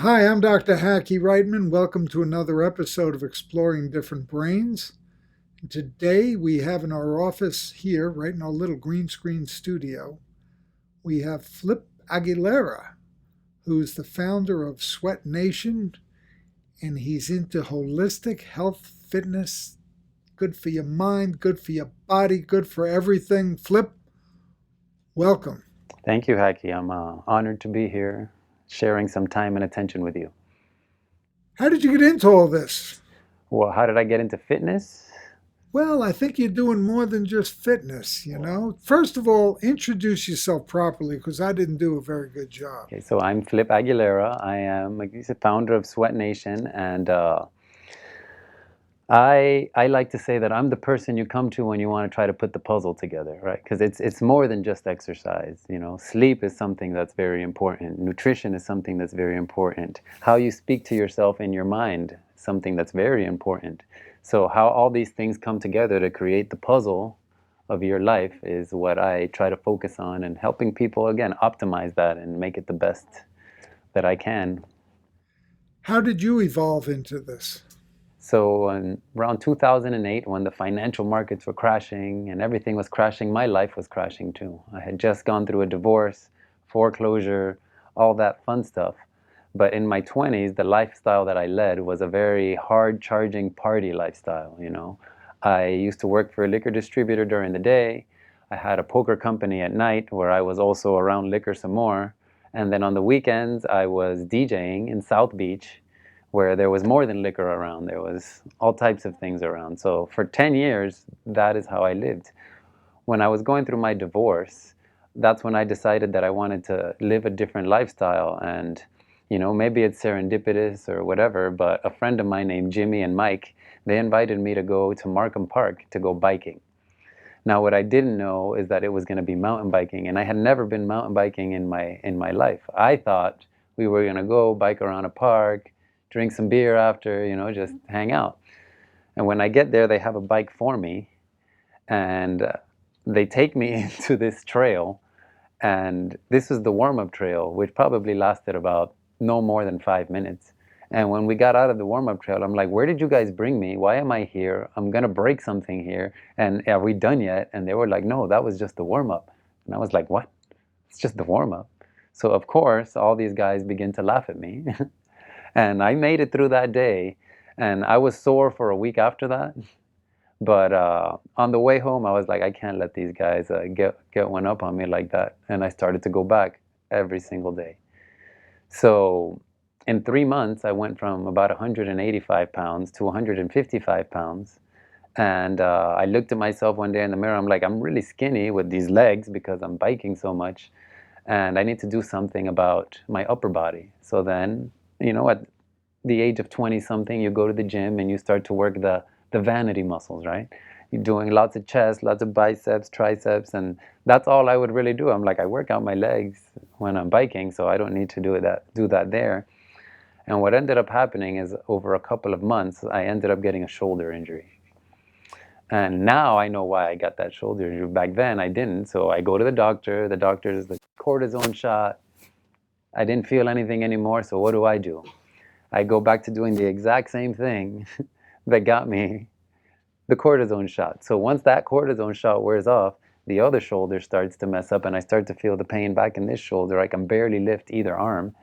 Hi, I'm Dr. Hackey Reitman. Welcome to another episode of Exploring Different Brains. Today we have in our office here, right in our little green screen studio, we have Flip Aguilera, who's the founder of Sweat Nation, and he's into holistic health, fitness, good for your mind, good for your body, good for everything. Flip, welcome. Thank you, Haki. I'm honored to be here, sharing some time and attention with you. How did you get into all this? Well, how did I get into fitness? Well, I think you're doing more than just fitness. First of all, introduce yourself properly because I didn't do a very good job. Okay, so I'm Flip Aguilera. I am, like you said, founder of Sweat Nation, and I like to say that I'm the person you come to when you want to try to put the puzzle together, right? Because it's more than just exercise. Sleep is something that's very important. Nutrition is something that's very important. How you speak to yourself in your mind, something that's very important. So how all these things come together to create the puzzle of your life is what I try to focus on, and helping people again optimize that and make it the best that I can. How did you evolve into this? So around 2008, when the financial markets were crashing and everything was crashing, my life was crashing too. I had just gone through a divorce, foreclosure, all that fun stuff. But in my 20s, the lifestyle that I led was a very hard charging party lifestyle. I used to work for a liquor distributor during the day. I had a poker company at night where I was also around liquor some more. And then on the weekends, I was DJing in South Beach, where there was more than liquor around. There was all types of things around. So for 10 years, that is how I lived. When I was going through my divorce, that's when I decided that I wanted to live a different lifestyle. And, maybe it's serendipitous or whatever, but a friend of mine named Jimmy and Mike, they invited me to go to Markham Park to go biking. Now, what I didn't know is that it was going to be mountain biking, and I had never been mountain biking in my life. I thought we were going to go bike around a park, drink some beer after, just hang out. And when I get there, they have a bike for me, and they take me into this trail, and this was the warm-up trail, which probably lasted about no more than 5 minutes. And when we got out of the warm-up trail, I'm like, where did you guys bring me? Why am I here? I'm gonna break something here. And are we done yet? And they were like, no, that was just the warm-up. And I was like, what? It's just the warm-up. So of course, all these guys begin to laugh at me. And I made it through that day. And I was sore for a week after that. But on the way home, I was like, I can't let these guys get one up on me like that. And I started to go back every single day. So in 3 months, I went from about 185 pounds to 155 pounds. And I looked at myself one day in the mirror. I'm like, I'm really skinny with these legs because I'm biking so much. And I need to do something about my upper body. So then, at the age of 20 something, you go to the gym and you start to work the vanity muscles, right? You're doing lots of chest, lots of biceps, triceps, and that's all I would really do. I'm like, I work out my legs when I'm biking, so I don't need to do that there. And what ended up happening is over a couple of months, I ended up getting a shoulder injury. And now I know why I got that shoulder injury. Back then I didn't. So I go to the doctor. The doctor is the cortisone shot. I didn't feel anything anymore. So what do? I go back to doing the exact same thing that got me the cortisone shot. So once that cortisone shot wears off, the other shoulder starts to mess up, and I start to feel the pain back in this shoulder. I can barely lift either arm.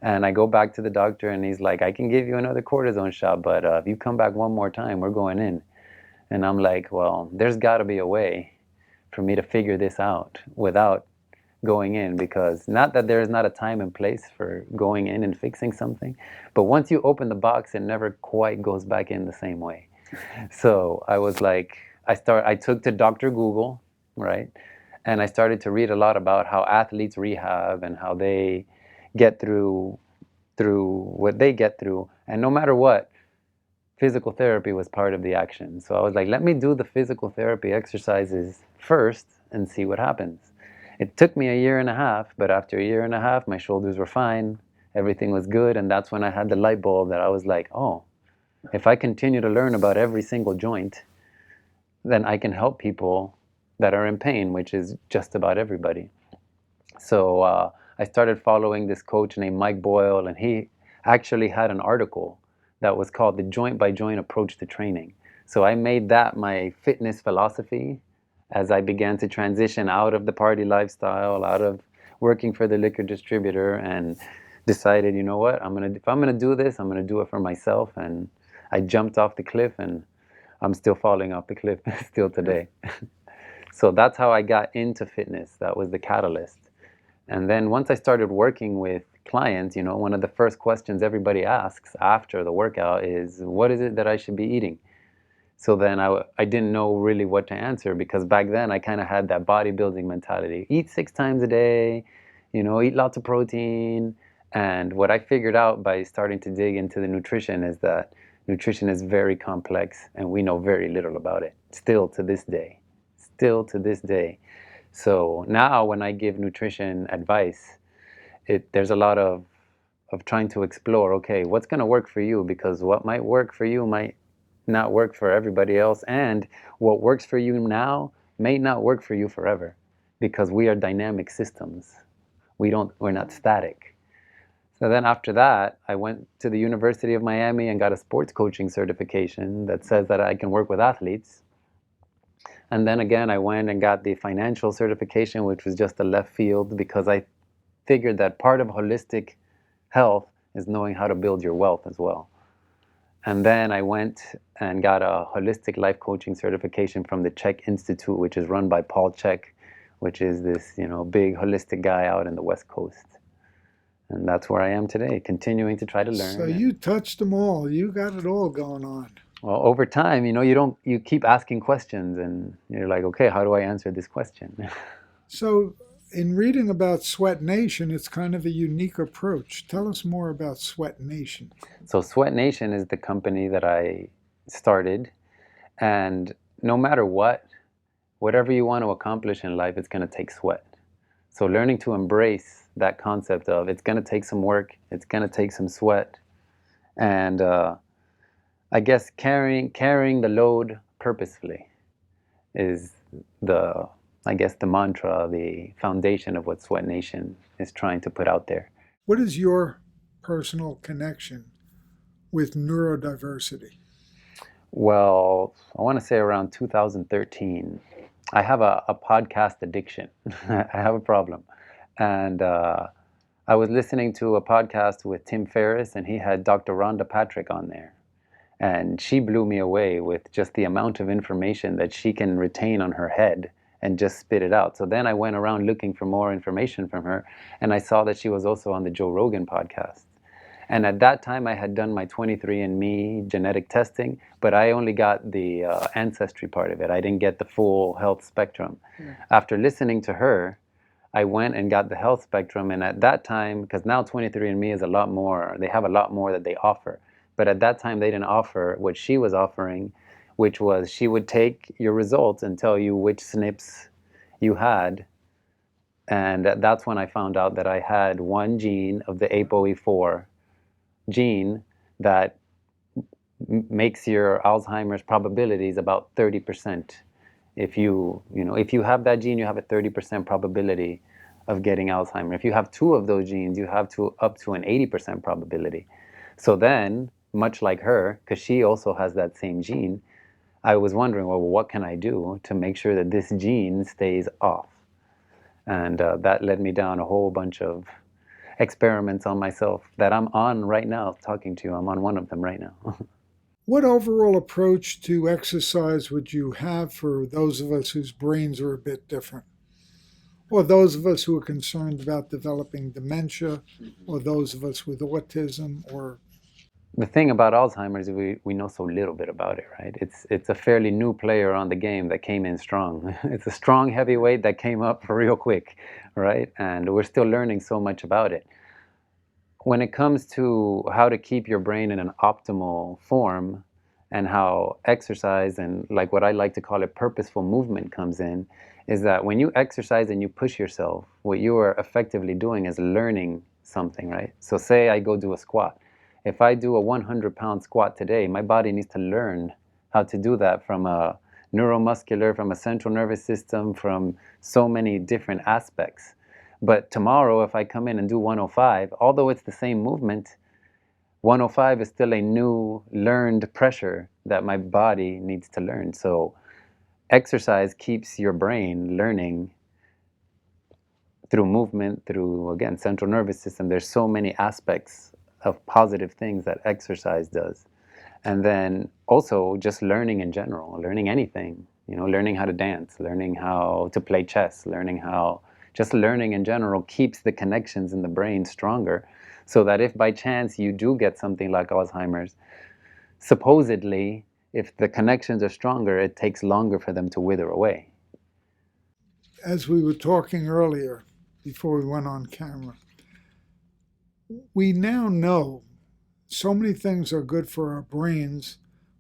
And I go back to the doctor, and he's like, I can give you another cortisone shot, but if you come back one more time, we're going in. And I'm like, well, there's got to be a way for me to figure this out without going in, because not that there is not a time and place for going in and fixing something, but once you open the box, it never quite goes back in the same way. So I was like, I took to Dr. Google, right? And I started to read a lot about how athletes rehab and how they get through what they get through. And no matter what, physical therapy was part of the action. So I was like, let me do the physical therapy exercises first and see what happens. It took me a year and a half, but after a year and a half, my shoulders were fine. Everything was good. And that's when I had the light bulb that I was like, oh, if I continue to learn about every single joint, then I can help people that are in pain, which is just about everybody. So I started following this coach named Mike Boyle, and actually had an article that was called The Joint by Joint Approach to Training. So I made that my fitness philosophy as I began to transition out of the party lifestyle, out of working for the liquor distributor, and decided, you know what, if I'm gonna do this, I'm gonna do it for myself. And I jumped off the cliff, and I'm still falling off the cliff still today. So that's how I got into fitness. That was the catalyst. And then once I started working with clients, one of the first questions everybody asks after the workout is, what is it that I should be eating? So then I didn't know really what to answer, because back then I kind of had that bodybuilding mentality. Eat 6 times a day, eat lots of protein. And what I figured out by starting to dig into the nutrition is that nutrition is very complex and we know very little about it, still to this day. Still to this day. So now when I give nutrition advice, there's a lot of trying to explore, okay, what's going to work for you? Because what might work for you might not work for everybody else. And what works for you now may not work for you forever, because we are dynamic systems. We're not static. So then after that, I went to the University of Miami and got a sports coaching certification that says that I can work with athletes. And then again, I went and got the financial certification, which was just a left field, because I figured that part of holistic health is knowing how to build your wealth as well. And then I went and got a holistic life coaching certification from the Chek Institute, which is run by Paul Chek, which is this, big holistic guy out in the West Coast. And that's where I am today, continuing to try to learn. So you touched them all. You got it all going on. Well, over time, you keep asking questions, and you're like, okay, how do I answer this question? So in reading about Sweat Nation, it's kind of a unique approach. Tell us more about Sweat Nation. So Sweat Nation is the company that I started, and no matter whatever you want to accomplish in life, it's going to take sweat. So learning to embrace that concept of it's going to take some work, it's going to take some sweat, and I guess carrying the load purposefully is the mantra, the foundation of what Sweat Nation is trying to put out there. What is your personal connection with neurodiversity? Well, I want to say around 2013, I have a podcast addiction. I have a problem. And I was listening to a podcast with Tim Ferriss, and he had Dr. Rhonda Patrick on there. And she blew me away with just the amount of information that she can retain on her head and just spit it out. So then I went around looking for more information from her, and I saw that she was also on the Joe Rogan podcast. And at that time, I had done my 23andMe genetic testing, but I only got the ancestry part of it. I didn't get the full health spectrum. Yeah. After listening to her, I went and got the health spectrum. And at that time, because now 23andMe is a lot more, they have a lot more that they offer. But at that time, they didn't offer what she was offering, which was she would take your results and tell you which SNPs you had. And that's when I found out that I had one gene of the ApoE4 gene that makes your Alzheimer's probabilities about 30%. If you have that gene, you have a 30% probability of getting Alzheimer's. If you have two of those genes, you have up to an 80% probability. So then, much like her, because she also has that same gene, I was wondering, well, what can I do to make sure that this gene stays off? And that led me down a whole bunch of experiments on myself that I'm on right now talking to you. I'm on one of them right now. What overall approach to exercise would you have for those of us whose brains are a bit different? Or those of us who are concerned about developing dementia, or those of us with autism, or... The thing about Alzheimer's, we know so little bit about it, right? It's a fairly new player on the game that came in strong. It's a strong heavyweight that came up real quick, right? And we're still learning so much about it. When it comes to how to keep your brain in an optimal form, and how exercise and, like, what I like to call it, purposeful movement comes in, is that when you exercise and you push yourself, what you are effectively doing is learning something, right? So say I go do a squat. If I do a 100-pound squat today, my body needs to learn how to do that from a neuromuscular, from a central nervous system, from so many different aspects. But tomorrow, if I come in and do 105, although it's the same movement, 105 is still a new learned pressure that my body needs to learn. So exercise keeps your brain learning through movement, through, again, central nervous system. There's so many aspects of positive things that exercise does. And then also just learning in general, learning anything, learning how to dance, learning how to play chess, just learning in general keeps the connections in the brain stronger, so that if by chance you do get something like Alzheimer's, supposedly, if the connections are stronger, it takes longer for them to wither away. As we were talking earlier, before we went on camera, we now know so many things are good for our brains,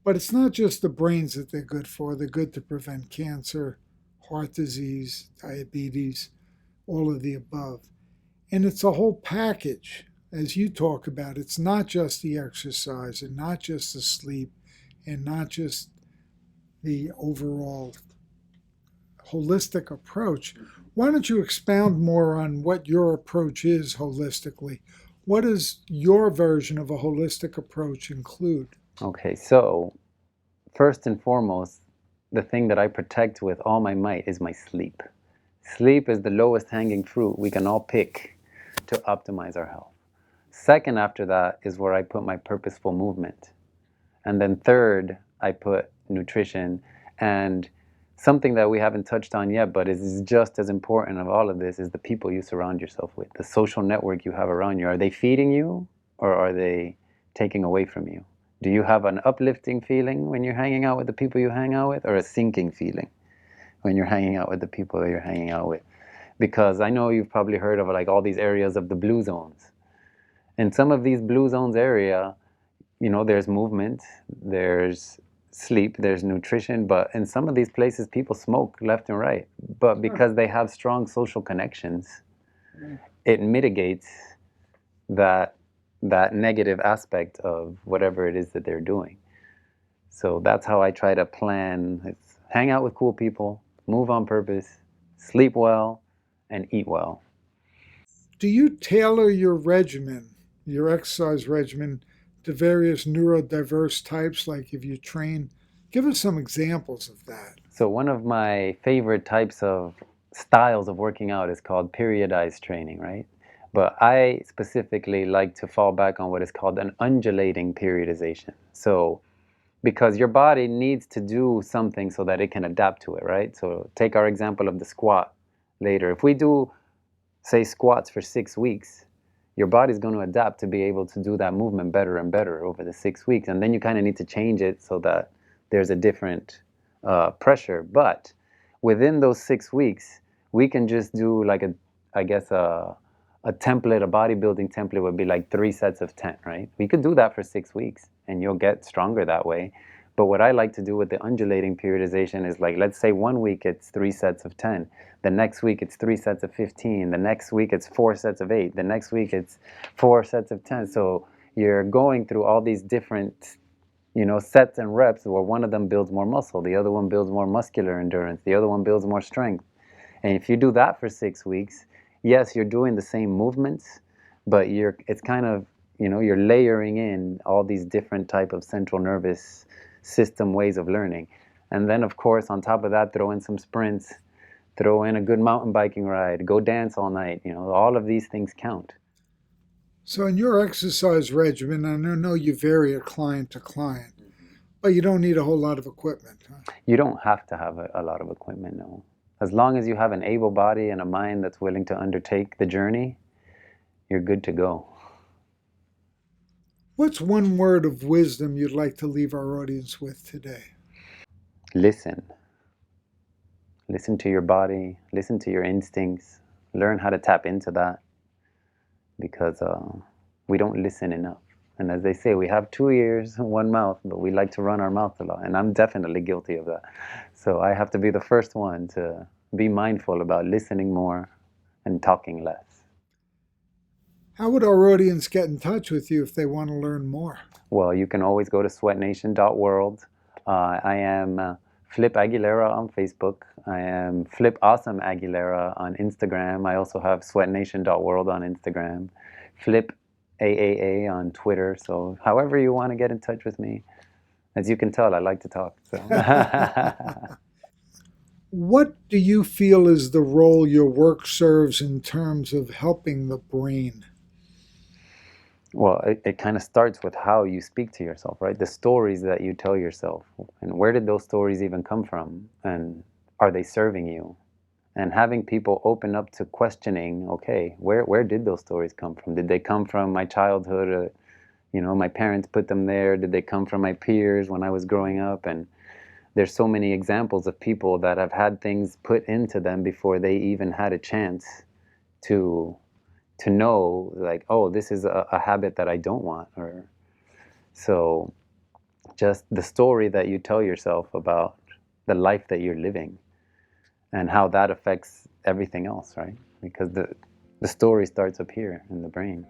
but it's not just the brains that they're good for. They're good to prevent cancer, heart disease, diabetes, all of the above. And it's a whole package, as you talk about. It's not just the exercise and not just the sleep and not just the overall holistic approach. Why don't you expound more on what your approach is holistically? What does your version of a holistic approach include? Okay, so first and foremost, the thing that I protect with all my might is my sleep. Sleep is the lowest hanging fruit we can all pick to optimize our health. Second, after that, is where I put my purposeful movement. And then third, I put nutrition. And something that we haven't touched on yet, but is just as important of all of this, is the people you surround yourself with, the social network you have around you. Are they feeding you, or are they taking away from you? Do you have an uplifting feeling when you're hanging out with the people you hang out with, or a sinking feeling when you're hanging out with the people you're hanging out with? Because I know you've probably heard of like all these areas of the blue zones. In some of these blue zones area, there's movement, there's sleep, there's nutrition, but in some of these places people smoke left and right. But because they have strong social connections, it mitigates that negative aspect of whatever it is that they're doing. So that's how I try to plan. It's hang out with cool people, move on purpose, sleep well, and eat well. Do you tailor your regimen, your exercise regimen, to various neurodiverse types? Like if you train, give us some examples of that. So one of my favorite types of styles of working out is called periodized training, right? But I specifically like to fall back on what is called an undulating periodization. So because your body needs to do something so that it can adapt to it, right? So take our example of the squat later. If we do, say, squats for 6 weeks, your body's going to adapt to be able to do that movement better and better over the 6 weeks. And then you kind of need to change it so that there's a different pressure. But within those 6 weeks, we can just do like I guess, a template, a bodybuilding template would be like 3 sets of 10, right? We could do that for 6 weeks and you'll get stronger that way. But what I like to do with the undulating periodization is, like, let's say 1 week it's 3 sets of 10. The next week it's 3 sets of 15. The next week it's 4 sets of 8. The next week it's 4 sets of 10. So you're going through all these different, sets and reps, where one of them builds more muscle, the other one builds more muscular endurance, the other one builds more strength. And if you do that for 6 weeks, yes, you're doing the same movements, but it's kind of, you're layering in all these different type of central nervous system ways of learning. And then, of course, on top of that, throw in some sprints, throw in a good mountain biking ride, go dance all night. All of these things count. So, in your exercise regimen, I know you vary it client to client, but you don't need a whole lot of equipment. Huh? You don't have to have a lot of equipment, no. As long as you have an able body and a mind that's willing to undertake the journey, you're good to go. What's one word of wisdom you'd like to leave our audience with today? Listen. Listen to your body, listen to your instincts, learn how to tap into that, because we don't listen enough. And as they say, we have 2 ears, one mouth, but we like to run our mouth a lot. And I'm definitely guilty of that. So I have to be the first one to be mindful about listening more and talking less. How would our audience get in touch with you if they want to learn more? Well, you can always go to sweatnation.world. I am Flip Aguilera on Facebook. I am Flip Awesome Aguilera on Instagram. I also have sweatnation.world on Instagram. Flip AAA on Twitter. So however you want to get in touch with me. As you can tell, I like to talk. So. What do you feel is the role your work serves in terms of helping the brain? Well, it kind of starts with how you speak to yourself, right? The stories that you tell yourself. And where did those stories even come from? And are they serving you? And having people open up to questioning, okay, where did those stories come from? Did they come from my childhood? My parents put them there. Did they come from my peers when I was growing up? And there's so many examples of people that have had things put into them before they even had a chance to know, like, oh, this is a habit that I don't want. Or so just the story that you tell yourself about the life that you're living and how that affects everything else, right? Because the story starts up here in the brain.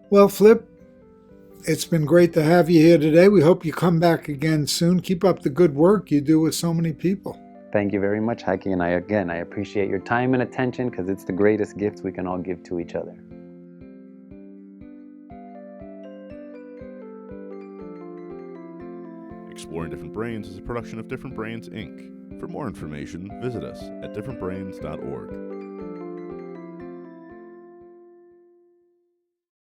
Well, Flip, it's been great to have you here today. We hope you come back again soon. Keep up the good work you do with so many people. Thank you very much, Heike. And I appreciate your time and attention because it's the greatest gift we can all give to each other. Exploring Different Brains is a production of Different Brains, Inc. For more information, visit us at differentbrains.org.